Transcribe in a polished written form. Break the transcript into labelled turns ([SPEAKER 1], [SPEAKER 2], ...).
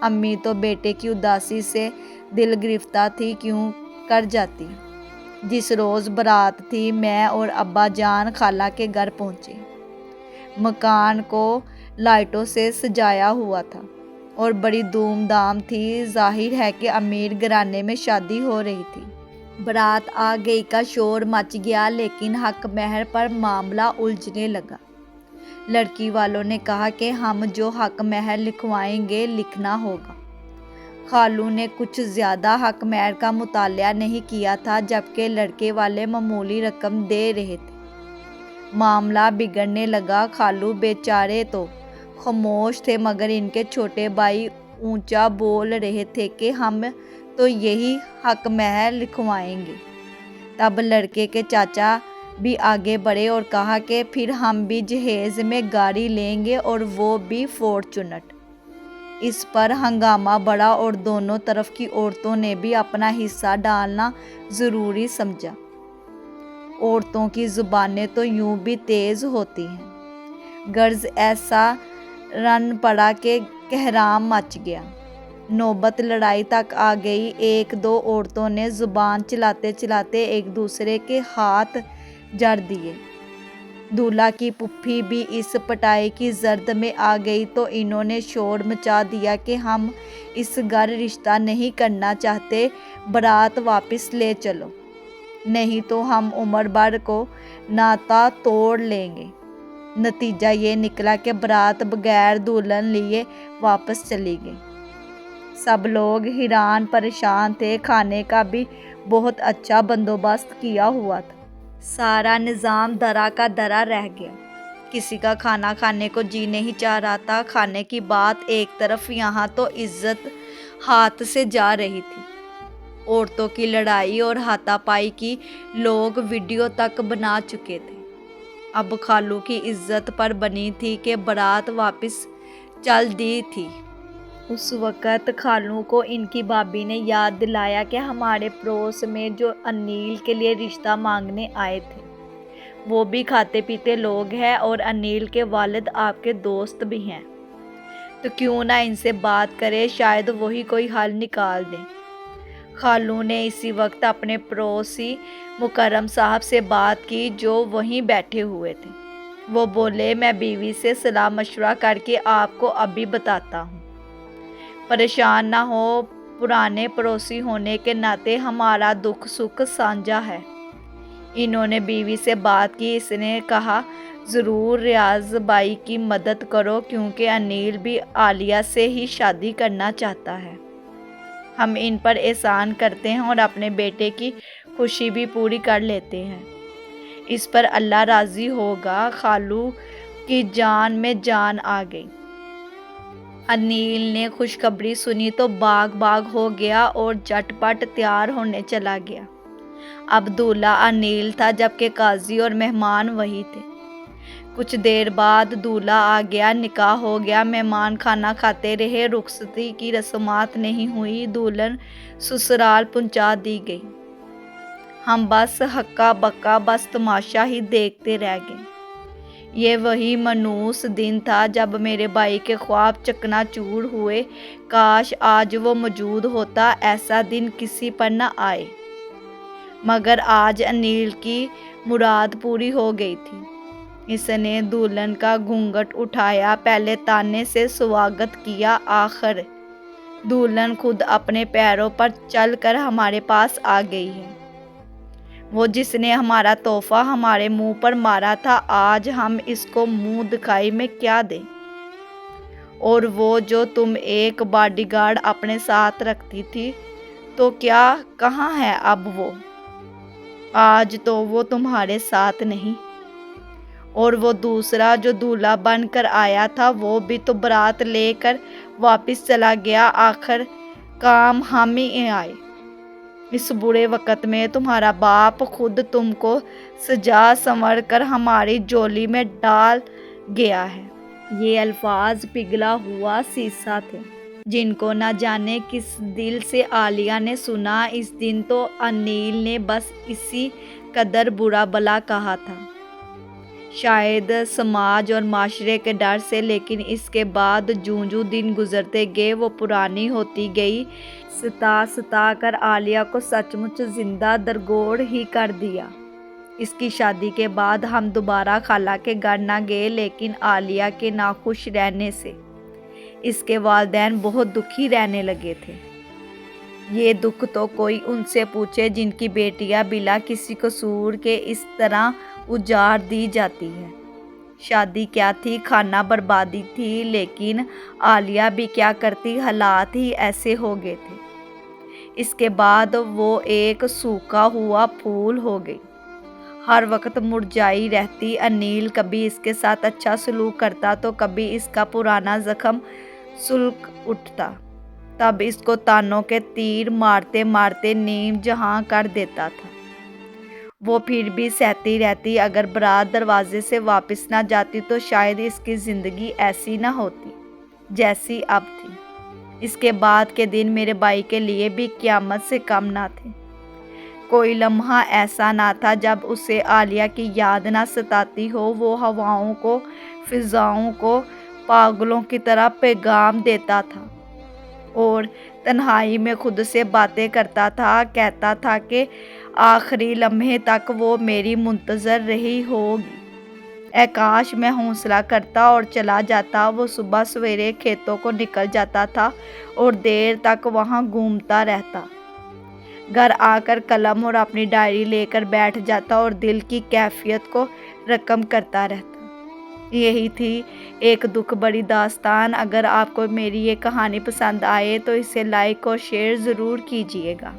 [SPEAKER 1] امی تو بیٹے کی اداسی سے دل گرفتہ تھی کیوں کر جاتی۔ جس روز برات تھی میں اور ابا جان خالہ کے گھر پہنچے۔ مکان کو لائٹوں سے سجایا ہوا تھا اور بڑی دھوم دھام تھی، ظاہر ہے کہ امیر گھرانے میں شادی ہو رہی تھی۔ برات آ گئی کا شور مچ گیا، لیکن حق مہر پر معاملہ الجھنے لگا۔ لڑکی والوں نے کہا کہ ہم جو حق مہر لکھوائیں گے لکھنا ہوگا۔ خالو نے کچھ زیادہ حق مہر کا مطالعہ نہیں کیا تھا، جبکہ لڑکے والے معمولی رقم دے رہے تھے۔ معاملہ بگڑنے لگا۔ خالو بیچارے تو خاموش تھے، مگر ان کے چھوٹے بھائی اونچا بول رہے تھے کہ ہم تو یہی حق مہر لکھوائیں گے۔ تب لڑکے کے چاچا بھی آگے بڑھے اور کہا کہ پھر ہم بھی جہیز میں گاڑی لیں گے، اور وہ بھی فارچونر۔ اس پر ہنگامہ بڑھا اور دونوں طرف کی عورتوں نے بھی اپنا حصہ ڈالنا ضروری سمجھا۔ عورتوں کی زبانیں تو یوں بھی تیز ہوتی ہیں۔ غرض ایسا رن پڑا کہ کہرام مچ گیا۔ نوبت لڑائی تک آ گئی۔ ایک دو عورتوں نے زبان چلاتے چلاتے ایک دوسرے کے ہاتھ جڑ دیے۔ دولہا کی پھوپھی بھی اس پٹائی کی زرد میں آ گئی تو انہوں نے شور مچا دیا کہ ہم اس گھر رشتہ نہیں کرنا چاہتے، برات واپس لے چلو، نہیں تو ہم عمر بھر کو ناتا توڑ لیں گے۔ نتیجہ یہ نکلا کہ برات بغیر دلہن لیے واپس چلی گئی۔ سب لوگ حیران پریشان تھے۔ کھانے کا بھی بہت اچھا بندوبست کیا ہوا تھا۔ سارا نظام درا کا درا رہ گیا۔ کسی کا کھانا کھانے کو جی نہیں چاہ رہا تھا۔ کھانے کی بات ایک طرف، یہاں تو عزت ہاتھ سے جا رہی تھی۔ عورتوں کی لڑائی اور ہاتھا پائی کی لوگ ویڈیو تک بنا چکے تھے۔ اب خالو کی عزت پر بنی تھی کہ برات واپس چل دی تھی۔ اس وقت خالو کو ان کی بھابھی نے یاد دلایا کہ ہمارے پڑوس میں جو انیل کے لیے رشتہ مانگنے آئے تھے وہ بھی کھاتے پیتے لوگ ہیں، اور انیل کے والد آپ کے دوست بھی ہیں، تو کیوں نہ ان سے بات کرے، شاید وہی کوئی حل نکال دیں۔ خالو نے اسی وقت اپنے پڑوسی مکرم صاحب سے بات کی جو وہیں بیٹھے ہوئے تھے۔ وہ بولے، میں بیوی سے صلاح مشورہ کر کے آپ کو ابھی بتاتا ہوں۔ پریشان نہ ہو، پرانے پڑوسی ہونے کے ناطے ہمارا دکھ سکھ سانجھا ہے۔ انہوں نے بیوی سے بات کی۔ اس نے کہا، ضرور ریاض بھائی کی مدد کرو، کیونکہ انیل بھی عالیہ سے ہی شادی کرنا چاہتا ہے۔ ہم ان پر احسان کرتے ہیں اور اپنے بیٹے کی خوشی بھی پوری کر لیتے ہیں۔ اس پر اللہ راضی ہوگا۔ خالو کی جان میں جان آ گئی۔ انیل نے خوشخبری سنی تو باغ باغ ہو گیا اور جھٹ پٹ تیار ہونے چلا گیا۔ اب دولہا انیل تھا، جبکہ قاضی اور مہمان وہی تھے۔ کچھ دیر بعد دولہا آ گیا، نکاح ہو گیا، مہمان کھانا کھاتے رہے، رخصتی کی رسومات نہیں ہوئی، دلہن سسرال پہنچا دی گئی۔ ہم بس ہکا بکا بس تماشا ہی دیکھتے رہ گئے۔ یہ وہی منحوس دن تھا جب میرے بھائی کے خواب چکنا چور ہوئے۔ کاش آج وہ موجود ہوتا، ایسا دن کسی پر نہ آئے۔ مگر آج انیل کی مراد پوری ہو گئی تھی۔ اس نے دلہن کا گھونگھٹ اٹھایا، پہلے تانے سے سواگت کیا، آخر دلہن خود اپنے پیروں پر چل کر ہمارے پاس آ گئی ہے۔ وہ جس نے ہمارا تحفہ ہمارے منہ پر مارا تھا، آج ہم اس کو منہ دکھائی میں کیا دیں؟ اور وہ جو تم ایک باڈی گارڈ اپنے ساتھ رکھتی تھی، تو کیا کہاں ہے اب وہ؟ آج تو وہ تمہارے ساتھ نہیں۔ اور وہ دوسرا جو دولہا بن کر آیا تھا، وہ بھی تو برات لے کر واپس چلا گیا۔ آخر کام ہم ہی آئے۔ اس برے وقت میں تمہارا باپ خود تم کو سجا سنور کر ہماری جھولی میں ڈال گیا ہے۔ یہ الفاظ پگھلا ہوا سیسہ تھے، جن کو نہ جانے کس دل سے عالیہ نے سنا۔ اس دن تو انیل نے بس اسی قدر برا بھلا کہا تھا۔ شاید سماج اور معاشرے کے ڈر سے، لیکن اس کے بعد جوں دن گزرتے گئے وہ پرانی ہوتی گئی۔ ستا کر عالیہ کو سچ مچ زندہ درگور ہی کر دیا۔ اس کی شادی کے بعد ہم دوبارہ خالہ کے گھر نہ گئے، لیکن عالیہ کے ناخوش رہنے سے اس کے والدین بہت دکھی رہنے لگے تھے۔ یہ دکھ تو کوئی ان سے پوچھے جن کی بیٹیاں بلا کسی قصور کے اس طرح اجاڑ دی جاتی ہے۔ شادی کیا تھی، کھانا بربادی تھی، لیکن عالیہ بھی کیا کرتی، حالات ہی ایسے ہو گئے تھے۔ اس کے بعد وہ ایک سوکھا ہوا پھول ہو گئی، ہر وقت مرجھائی رہتی۔ انیل کبھی اس کے ساتھ اچھا سلوک کرتا تو کبھی اس کا پرانا زخم سلگ اٹھتا، تب اس کو تانوں کے تیر مارتے مارتے نیم جہاں کر دیتا تھا۔ وہ پھر بھی سہتی رہتی۔ اگر برات دروازے سے واپس نہ جاتی تو شاید اس کی زندگی ایسی نہ ہوتی جیسی اب تھی۔ اس کے بعد کے دن میرے بھائی کے لیے بھی قیامت سے کم نہ تھے۔ کوئی لمحہ ایسا نہ تھا جب اسے عالیہ کی یاد نہ ستاتی ہو۔ وہ ہواؤں کو، فضاؤں کو پاگلوں کی طرح پیغام دیتا تھا اور تنہائی میں خود سے باتیں کرتا تھا، کہتا تھا کہ آخری لمحے تک وہ میری منتظر رہی ہوگی۔ اے کاش میں حوصلہ کرتا اور چلا جاتا۔ وہ صبح سویرے کھیتوں کو نکل جاتا تھا اور دیر تک وہاں گھومتا رہتا، گھر آ کر قلم اور اپنی ڈائری لے کر بیٹھ جاتا اور دل کی کیفیت کو رقم کرتا رہتا۔ یہی تھی ایک دکھ بڑی داستان۔ اگر آپ کو میری یہ کہانی پسند آئے تو اسے لائک اور شیئر ضرور کیجیے گا۔